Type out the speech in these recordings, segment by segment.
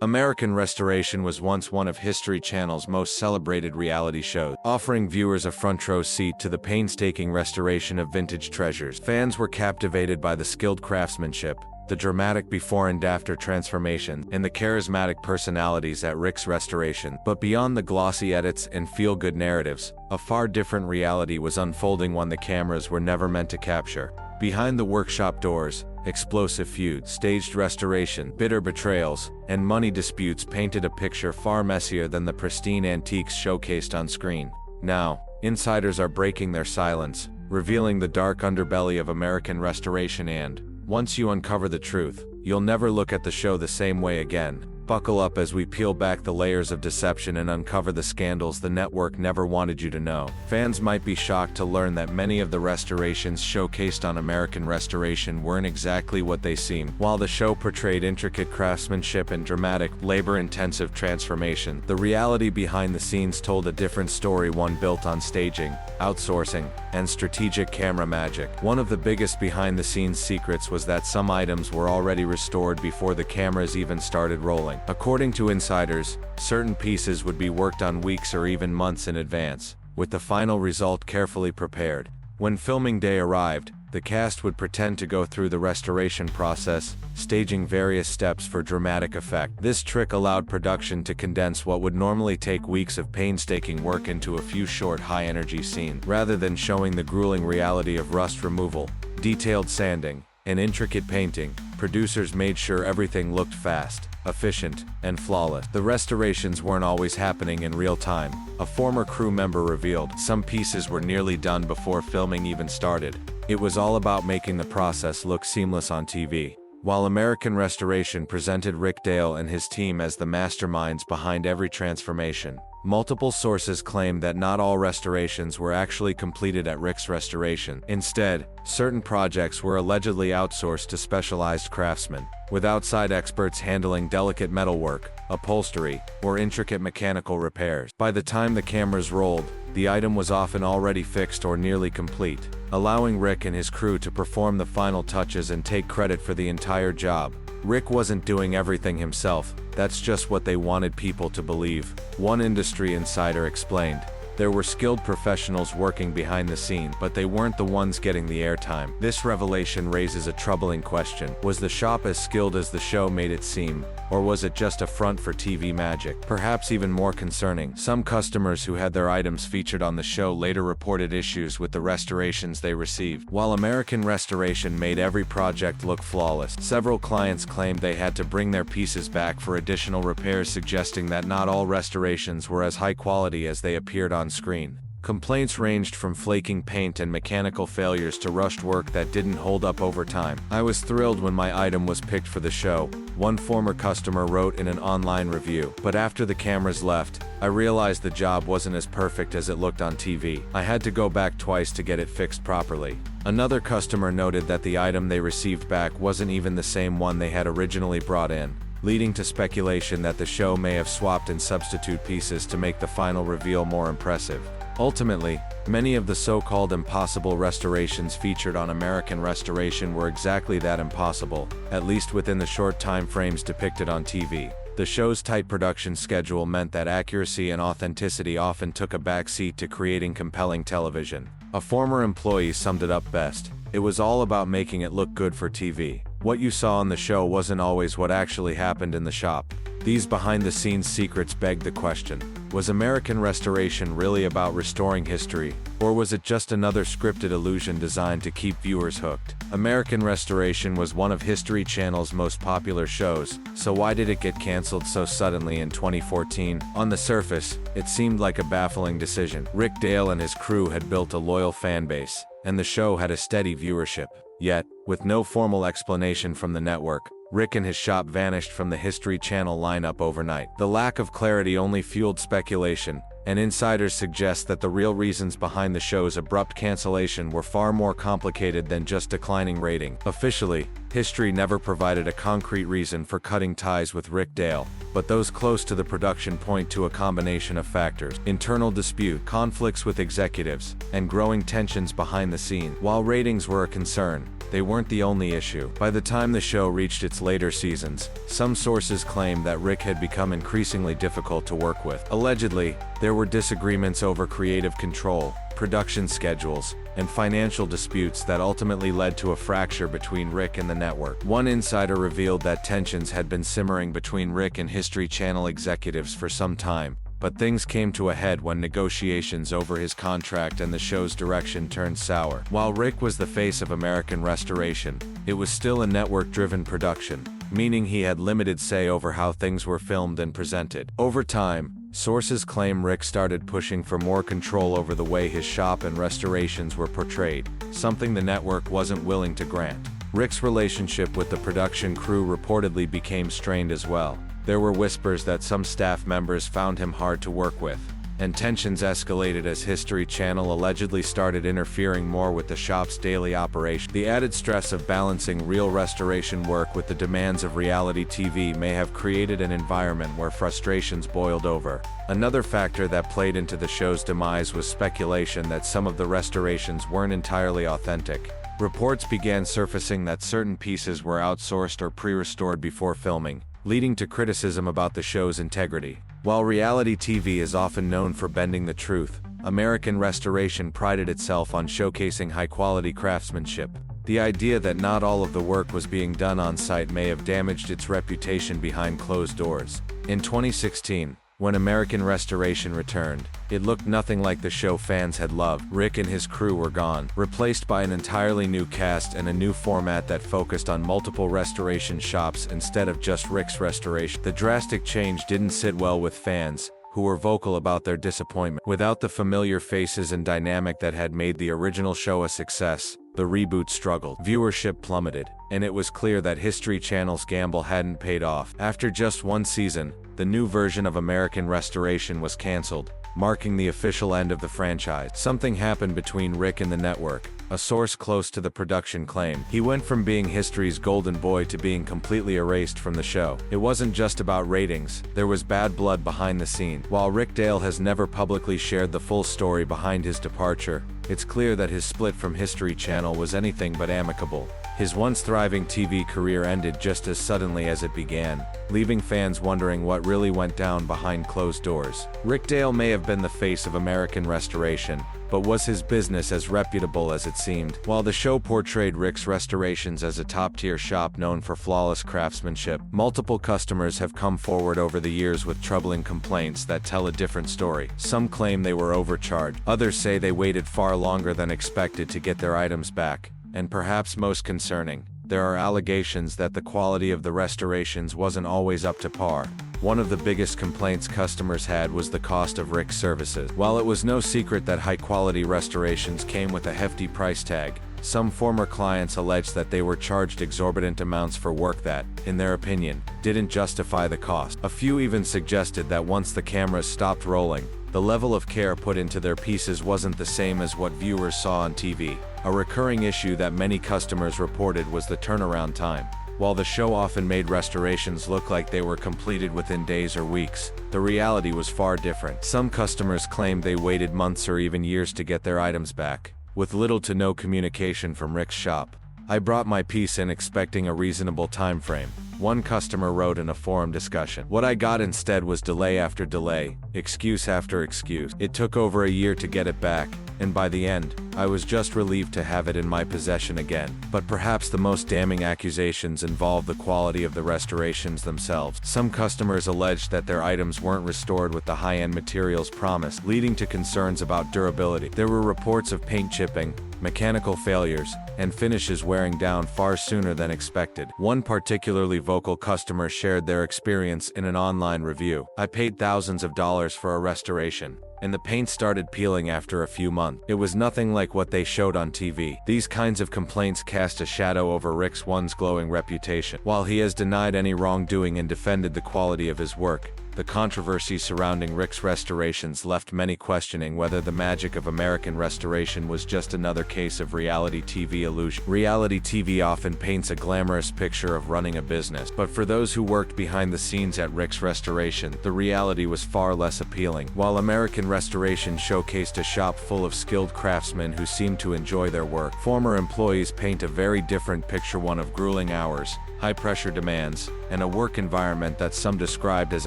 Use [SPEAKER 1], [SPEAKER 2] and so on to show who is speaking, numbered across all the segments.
[SPEAKER 1] American Restoration was once one of History Channel's most celebrated reality shows, offering viewers a front-row seat to the painstaking restoration of vintage treasures. Fans were captivated by the skilled craftsmanship, the dramatic before and after transformation, and the charismatic personalities at Rick's restoration. But beyond the glossy edits and feel-good narratives, a far different reality was unfolding, one the cameras were never meant to capture. Behind the workshop doors, explosive feuds, staged restoration, bitter betrayals, and money disputes painted a picture far messier than the pristine antiques showcased on screen. Now, insiders are breaking their silence, revealing the dark underbelly of American Restoration, and once you uncover the truth, you'll never look at the show the same way again. Buckle up as we peel back the layers of deception and uncover the scandals the network never wanted you to know. Fans might be shocked to learn that many of the restorations showcased on American Restoration weren't exactly what they seemed. While the show portrayed intricate craftsmanship and dramatic, labor-intensive transformation, the reality behind the scenes told a different story, one built on staging, outsourcing, and strategic camera magic. One of the biggest behind-the-scenes secrets was that some items were already restored before the cameras even started rolling. According to insiders, certain pieces would be worked on weeks or even months in advance, with the final result carefully prepared. When filming day arrived, the cast would pretend to go through the restoration process, staging various steps for dramatic effect. This trick allowed production to condense what would normally take weeks of painstaking work into a few short, high-energy scenes. Rather than showing the grueling reality of rust removal, detailed sanding, and intricate painting, producers made sure everything looked fast, efficient, and flawless. The restorations weren't always happening in real time. A former crew member revealed some pieces were nearly done before filming even started. It was all about making the process look seamless on TV. While American Restoration presented Rick Dale and his team as the masterminds behind every transformation, multiple sources claim that not all restorations were actually completed at Rick's Restoration. Instead, certain projects were allegedly outsourced to specialized craftsmen, with outside experts handling delicate metalwork, upholstery, or intricate mechanical repairs. By the time the cameras rolled, the item was often already fixed or nearly complete, allowing Rick and his crew to perform the final touches and take credit for the entire job. Rick wasn't doing everything himself, that's just what they wanted people to believe. One industry insider explained, there were skilled professionals working behind the scenes, but they weren't the ones getting the airtime. This revelation raises a troubling question. Was the shop as skilled as the show made it seem, or was it just a front for TV magic? Perhaps even more concerning, some customers who had their items featured on the show later reported issues with the restorations they received. While American Restoration made every project look flawless, several clients claimed they had to bring their pieces back for additional repairs, suggesting that not all restorations were as high quality as they appeared on screen. Complaints ranged from flaking paint and mechanical failures to rushed work that didn't hold up over time. I was thrilled when my item was picked for the show, one former customer wrote in an online review. But after the cameras left, I realized the job wasn't as perfect as it looked on TV. I had to go back twice to get it fixed properly. Another customer noted that the item they received back wasn't even the same one they had originally brought in, leading to speculation that the show may have swapped and substitute pieces to make the final reveal more impressive. Ultimately, many of the so-called impossible restorations featured on American Restoration were exactly that, impossible, at least within the short time frames depicted on TV. The show's tight production schedule meant that accuracy and authenticity often took a backseat to creating compelling television. A former employee summed it up best: it was all about making it look good for TV. What you saw on the show wasn't always what actually happened in the shop. These behind-the-scenes secrets beg the question, was American Restoration really about restoring history, or was it just another scripted illusion designed to keep viewers hooked? American Restoration was one of History Channel's most popular shows, so why did it get canceled so suddenly in 2014? On the surface, it seemed like a baffling decision. Rick Dale and his crew had built a loyal fan base, and the show had a steady viewership. Yet, with no formal explanation from the network, Rick and his shop vanished from the History Channel lineup overnight. The lack of clarity only fueled speculation, and insiders suggest that the real reasons behind the show's abrupt cancellation were far more complicated than just declining rating. Officially, History never provided a concrete reason for cutting ties with Rick Dale, but those close to the production point to a combination of factors: internal dispute, conflicts with executives, and growing tensions behind the scenes. While ratings were a concern, they weren't the only issue. By the time the show reached its later seasons, some sources claimed that Rick had become increasingly difficult to work with. Allegedly, there were disagreements over creative control, production schedules, and financial disputes that ultimately led to a fracture between Rick and the network. One insider revealed that tensions had been simmering between Rick and History Channel executives for some time, but things came to a head when negotiations over his contract and the show's direction turned sour. While Rick was the face of American Restoration, it was still a network-driven production, meaning he had limited say over how things were filmed and presented. Over time, sources claim Rick started pushing for more control over the way his shop and restorations were portrayed, something the network wasn't willing to grant. Rick's relationship with the production crew reportedly became strained as well. There were whispers that some staff members found him hard to work with, and tensions escalated as History Channel allegedly started interfering more with the shop's daily operation. The added stress of balancing real restoration work with the demands of reality TV may have created an environment where frustrations boiled over. Another factor that played into the show's demise was speculation that some of the restorations weren't entirely authentic. Reports began surfacing that certain pieces were outsourced or pre-restored before filming, leading to criticism about the show's integrity. While reality TV is often known for bending the truth, American Restoration prided itself on showcasing high-quality craftsmanship. The idea that not all of the work was being done on site may have damaged its reputation behind closed doors. In 2016, when American Restoration returned, it looked nothing like the show fans had loved. Rick and his crew were gone, replaced by an entirely new cast and a new format that focused on multiple restoration shops instead of just Rick's restoration. The drastic change didn't sit well with fans, who were vocal about their disappointment. Without the familiar faces and dynamic that had made the original show a success, the reboot struggled. Viewership plummeted, and it was clear that History Channel's gamble hadn't paid off. After just one season, the new version of American Restoration was canceled, marking the official end of the franchise. Something happened between Rick and the network, a source close to the production claimed. He went from being history's golden boy to being completely erased from the show. It wasn't just about ratings, there was bad blood behind the scenes. While Rick Dale has never publicly shared the full story behind his departure, it's clear that his split from History Channel was anything but amicable. His once thriving TV career ended just as suddenly as it began, leaving fans wondering what really went down behind closed doors. Rick Dale may have been the face of American Restoration, but was his business as reputable as it seemed? While the show portrayed Rick's Restorations as a top-tier shop known for flawless craftsmanship, multiple customers have come forward over the years with troubling complaints that tell a different story. Some claim they were overcharged, others say they waited far longer than expected to get their items back. And perhaps most concerning, there are allegations that the quality of the restorations wasn't always up to par. One of the biggest complaints customers had was the cost of Rick's services. While it was no secret that high-quality restorations came with a hefty price tag, some former clients alleged that they were charged exorbitant amounts for work that, in their opinion, didn't justify the cost. A few even suggested that once the cameras stopped rolling, the level of care put into their pieces wasn't the same as what viewers saw on TV. A recurring issue that many customers reported was the turnaround time. While the show often made restorations look like they were completed within days or weeks, the reality was far different. Some customers claimed they waited months or even years to get their items back, with little to no communication from Rick's shop. "I brought my piece in expecting a reasonable time frame," one customer wrote in a forum discussion. "What I got instead was delay after delay, excuse after excuse. It took over a year to get it back, and by the end, I was just relieved to have it in my possession again." But perhaps the most damning accusations involve the quality of the restorations themselves. Some customers alleged that their items weren't restored with the high-end materials promised, leading to concerns about durability. There were reports of paint chipping, mechanical failures, and finishes wearing down far sooner than expected. One particularly vocal customer shared their experience in an online review. "I paid thousands of dollars for a restoration, and the paint started peeling after a few months. It was nothing like what they showed on TV." These kinds of complaints cast a shadow over Rick's once glowing reputation. While he has denied any wrongdoing and defended the quality of his work, The controversy surrounding Rick's restorations left many questioning whether the magic of American restoration was just another case of reality TV illusion. Reality TV often paints a glamorous picture of running a business, but for those who worked behind the scenes at Rick's restoration, the reality was far less appealing. While American restoration showcased a shop full of skilled craftsmen who seemed to enjoy their work, former employees paint a very different picture, one of grueling hours, high-pressure demands, and a work environment that some described as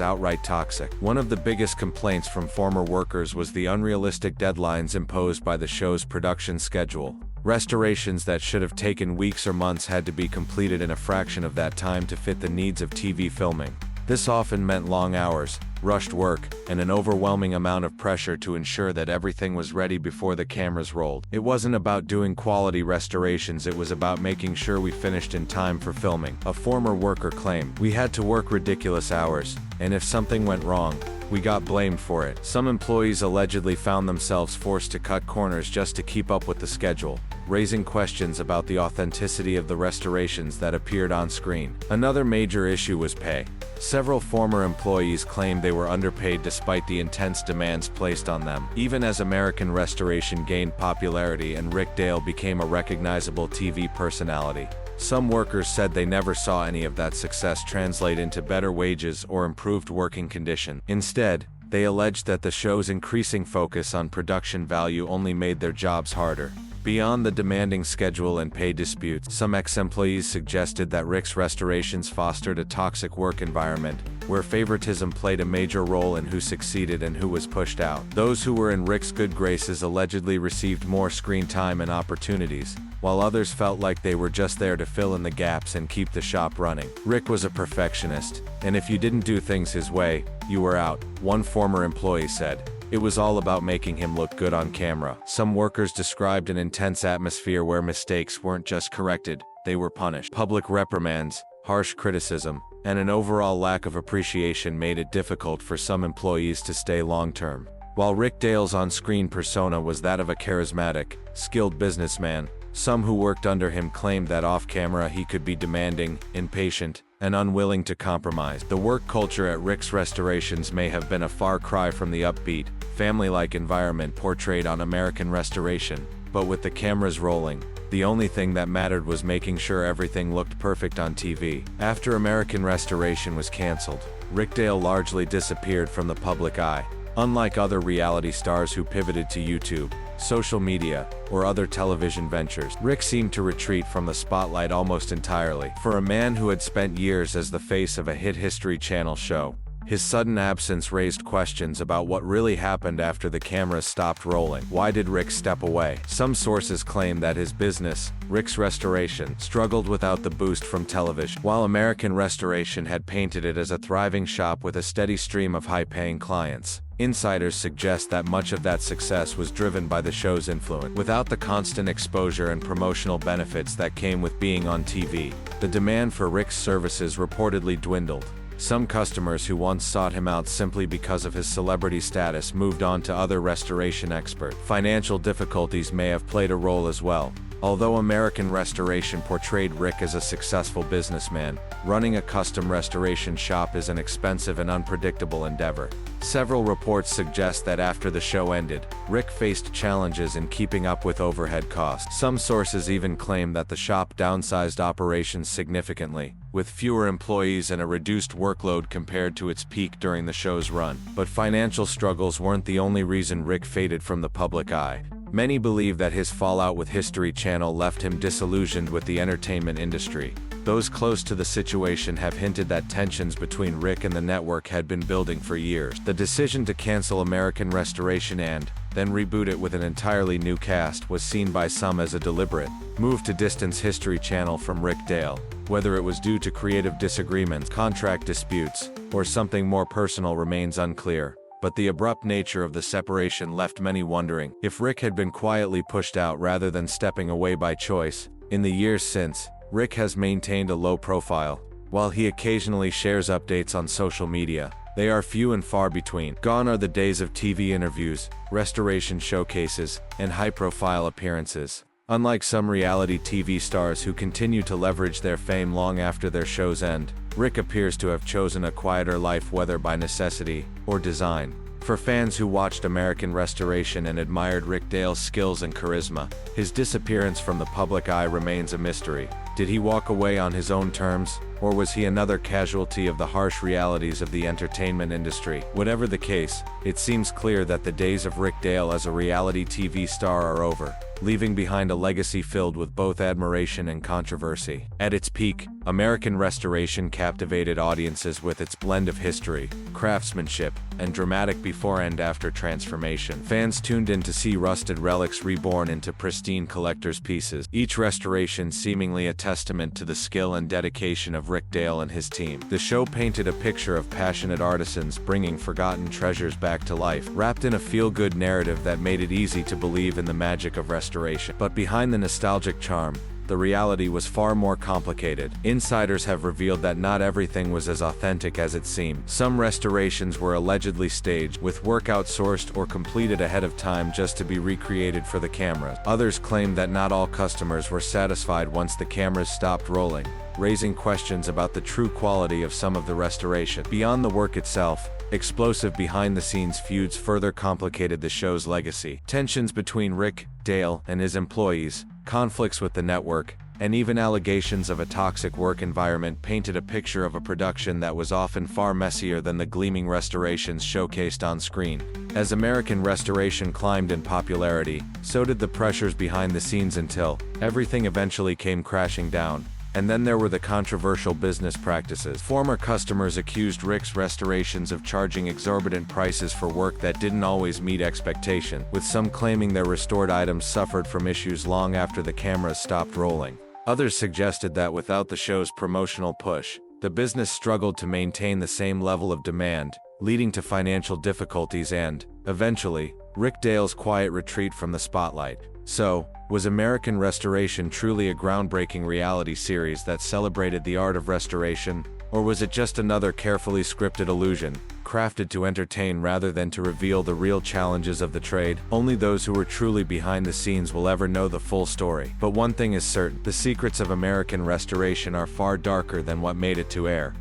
[SPEAKER 1] outright toxic. One of the biggest complaints from former workers was the unrealistic deadlines imposed by the show's production schedule. Restorations that should have taken weeks or months had to be completed in a fraction of that time to fit the needs of TV filming. This often meant long hours, rushed work, and an overwhelming amount of pressure to ensure that everything was ready before the cameras rolled. It wasn't about doing quality restorations, it was about making sure we finished in time for filming. A former worker claimed, "We had to work ridiculous hours, and if something went wrong, we got blamed for it." Some employees allegedly found themselves forced to cut corners just to keep up with the schedule, raising questions about the authenticity of the restorations that appeared on screen. Another major issue was pay. Several former employees claimed they were underpaid despite the intense demands placed on them. Even as American Restoration gained popularity and Rick Dale became a recognizable TV personality, some workers said they never saw any of that success translate into better wages or improved working conditions. Instead, they alleged that the show's increasing focus on production value only made their jobs harder. Beyond the demanding schedule and pay disputes, some ex-employees suggested that Rick's restorations fostered a toxic work environment, where favoritism played a major role in who succeeded and who was pushed out. Those who were in Rick's good graces allegedly received more screen time and opportunities, while others felt like they were just there to fill in the gaps and keep the shop running. Rick was a perfectionist, and if you didn't do things his way, you were out, one former employee said. It was all about making him look good on camera. Some workers described an intense atmosphere where mistakes weren't just corrected, they were punished. Public reprimands, harsh criticism, and an overall lack of appreciation made it difficult for some employees to stay long-term. While Rick Dale's on-screen persona was that of a charismatic, skilled businessman, some who worked under him claimed that off-camera he could be demanding, impatient, and unwilling to compromise. The work culture at Rick's restorations may have been a far cry from the upbeat, family-like environment portrayed on American Restoration, but with the cameras rolling, the only thing that mattered was making sure everything looked perfect on TV. After American Restoration was canceled, Rick Dale largely disappeared from the public eye. Unlike other reality stars who pivoted to YouTube, social media, or other television ventures, Rick seemed to retreat from the spotlight almost entirely. For a man who had spent years as the face of a hit History Channel show, his sudden absence raised questions about what really happened after the cameras stopped rolling. Why did Rick step away? Some sources claim that his business, Rick's Restoration, struggled without the boost from television, while American Restoration had painted it as a thriving shop with a steady stream of high-paying clients. Insiders suggest that much of that success was driven by the show's influence. Without the constant exposure and promotional benefits that came with being on TV, the demand for Rick's services reportedly dwindled. Some customers who once sought him out simply because of his celebrity status moved on to other restoration experts. Financial difficulties may have played a role as well. Although American Restoration portrayed Rick as a successful businessman, running a custom restoration shop is an expensive and unpredictable endeavor. Several reports suggest that after the show ended, Rick faced challenges in keeping up with overhead costs. Some sources even claim that the shop downsized operations significantly, with fewer employees and a reduced workload compared to its peak during the show's run. But financial struggles weren't the only reason Rick faded from the public eye. Many believe that his fallout with History Channel left him disillusioned with the entertainment industry. Those close to the situation have hinted that tensions between Rick and the network had been building for years. The decision to cancel American Restoration and then reboot it with an entirely new cast was seen by some as a deliberate move to distance History Channel from Rick Dale. Whether it was due to creative disagreements, contract disputes, or something more personal remains unclear. But the abrupt nature of the separation left many wondering if Rick had been quietly pushed out rather than stepping away by choice. In the years since, Rick has maintained a low profile. While he occasionally shares updates on social media, they are few and far between. Gone are the days of TV interviews, restoration showcases, and high-profile appearances. Unlike some reality TV stars who continue to leverage their fame long after their shows end, Rick appears to have chosen a quieter life, whether by necessity or design. For fans who watched American Restoration and admired Rick Dale's skills and charisma, his disappearance from the public eye remains a mystery. Did he walk away on his own terms, or was he another casualty of the harsh realities of the entertainment industry? Whatever the case, it seems clear that the days of Rick Dale as a reality TV star are over, leaving behind a legacy filled with both admiration and controversy. At its peak, American Restoration captivated audiences with its blend of history, craftsmanship, and dramatic before and after transformation. Fans tuned in to see rusted relics reborn into pristine collector's pieces, each restoration seemingly a testament to the skill and dedication of Rick Dale and his team. The show painted a picture of passionate artisans bringing forgotten treasures back to life, wrapped in a feel-good narrative that made it easy to believe in the magic of restoration. But behind the nostalgic charm, the reality was far more complicated. Insiders have revealed that not everything was as authentic as it seemed. Some restorations were allegedly staged, with work outsourced or completed ahead of time just to be recreated for the cameras. Others claimed that not all customers were satisfied once the cameras stopped rolling, raising questions about the true quality of some of the restoration. Beyond the work itself, explosive behind-the-scenes feuds further complicated the show's legacy. Tensions between Rick Dale and his employees, conflicts with the network, and even allegations of a toxic work environment painted a picture of a production that was often far messier than the gleaming restorations showcased on screen. As American Restoration climbed in popularity, so did the pressures behind the scenes until everything eventually came crashing down. And then there were the controversial business practices. Former customers accused Rick's restorations of charging exorbitant prices for work that didn't always meet expectation, with some claiming their restored items suffered from issues long after the cameras stopped rolling. Others suggested that without the show's promotional push, the business struggled to maintain the same level of demand, leading to financial difficulties and, eventually, Rick Dale's quiet retreat from the spotlight. So, was American Restoration truly a groundbreaking reality series that celebrated the art of restoration, or was it just another carefully scripted illusion, crafted to entertain rather than to reveal the real challenges of the trade? Only those who were truly behind the scenes will ever know the full story. But one thing is certain, the secrets of American Restoration are far darker than what made it to air.